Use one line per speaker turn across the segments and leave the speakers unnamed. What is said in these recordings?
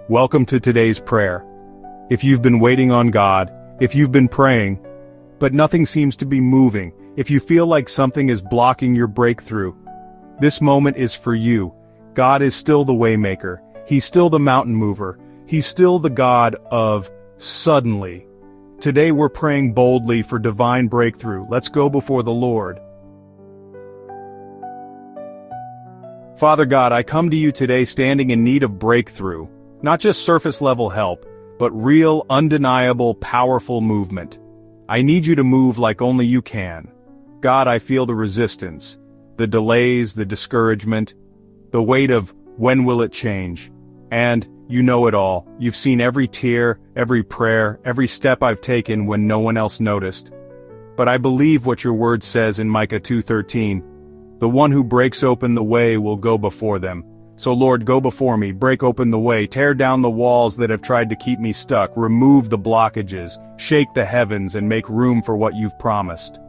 Welcome to today's prayer. If you've been waiting on God, if you've been praying, but nothing seems to be moving, if you feel like something is blocking your breakthrough, this moment is for you. God is still the waymaker. He's still the mountain mover. He's still the God of suddenly. Today we're praying boldly for divine breakthrough. Let's go before the Lord. Father God, I come to you today standing in need of breakthrough. Not just surface-level help, but real, undeniable, powerful movement. I need you to move like only you can. God, I feel the resistance, the delays, the discouragement, the weight of when will it change? And you know it all. You've seen every tear, every prayer, every step I've taken when no one else noticed. But I believe what your word says in Micah 2:13. The one who breaks open the way will go before them. So Lord, go before me, break open the way, tear down the walls that have tried to keep me stuck, remove the blockages, shake the heavens, and make room for what you've promised.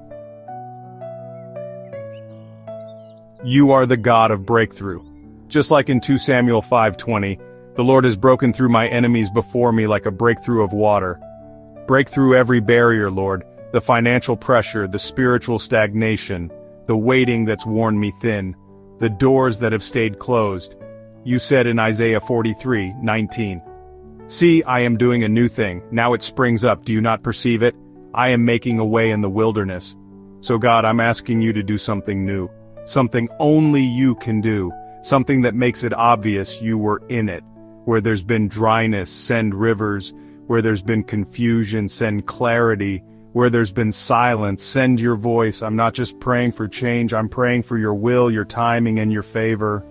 You are the God of breakthrough. Just like in 2 Samuel 5:20, the Lord has broken through my enemies before me like a breakthrough of water. Break through every barrier, Lord, the financial pressure, the spiritual stagnation, the waiting that's worn me thin, the doors that have stayed closed. You said in Isaiah 43:19, "See, I am doing a new thing, now it springs up, do you not perceive it? I am making a way in the wilderness." So God, I'm asking you to do something new, something only you can do, something that makes it obvious you were in it. Where there's been dryness, send rivers. Where there's been confusion, send clarity. Where there's been silence, send your voice. I'm not just praying for change, I'm praying for your will, your timing, and your favor.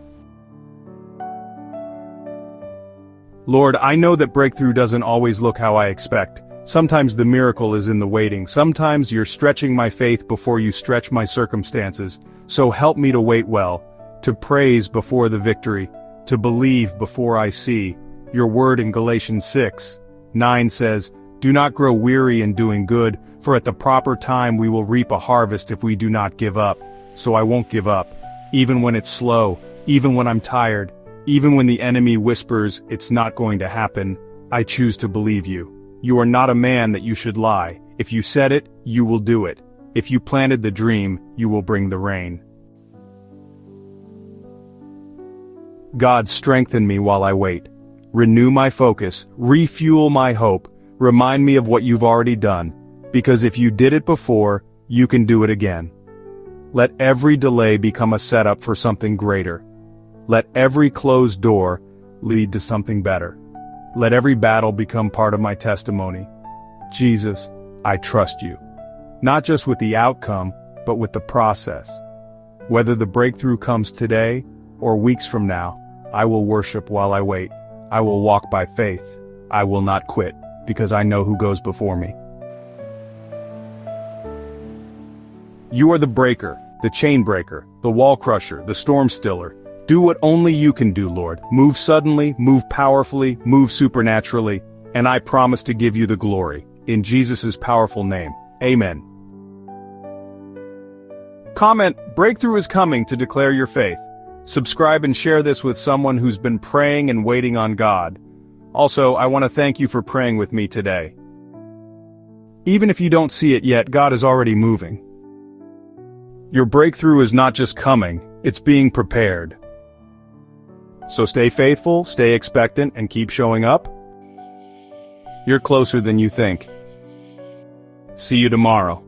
Lord, I know that breakthrough doesn't always look how I expect. Sometimes the miracle is in the waiting. Sometimes you're stretching my faith before you stretch my circumstances. So help me to wait well, to praise before the victory, to believe before I see. Your word in Galatians 6:9 says, "Do not grow weary in doing good, for at the proper time we will reap a harvest if we do not give up." So I won't give up, even when it's slow, even when I'm tired, even when the enemy whispers it's not going to happen. I choose to believe you. You are not a man that you should lie. If you said it, you will do it. If you planted the dream, you will bring the rain. God, strengthen me while I wait. Renew my focus, refuel my hope. Remind me of what you've already done, because if you did it before, you can do it again. Let every delay become a setup for something greater. Let every closed door lead to something better. Let every battle become part of my testimony. Jesus, I trust you. Not just with the outcome, but with the process. Whether the breakthrough comes today or weeks from now, I will worship while I wait. I will walk by faith. I will not quit, because I know who goes before me. You are the breaker, the chain breaker, the wall crusher, the storm stiller. Do what only you can do, Lord. Move suddenly, move powerfully, move supernaturally, and I promise to give you the glory. In Jesus' powerful name, amen. Comment, breakthrough is coming, to declare your faith. Subscribe and share this with someone who's been praying and waiting on God. Also, I want to thank you for praying with me today. Even if you don't see it yet, God is already moving. Your breakthrough is not just coming, it's being prepared. So stay faithful, stay expectant, and keep showing up. You're closer than you think. See you tomorrow.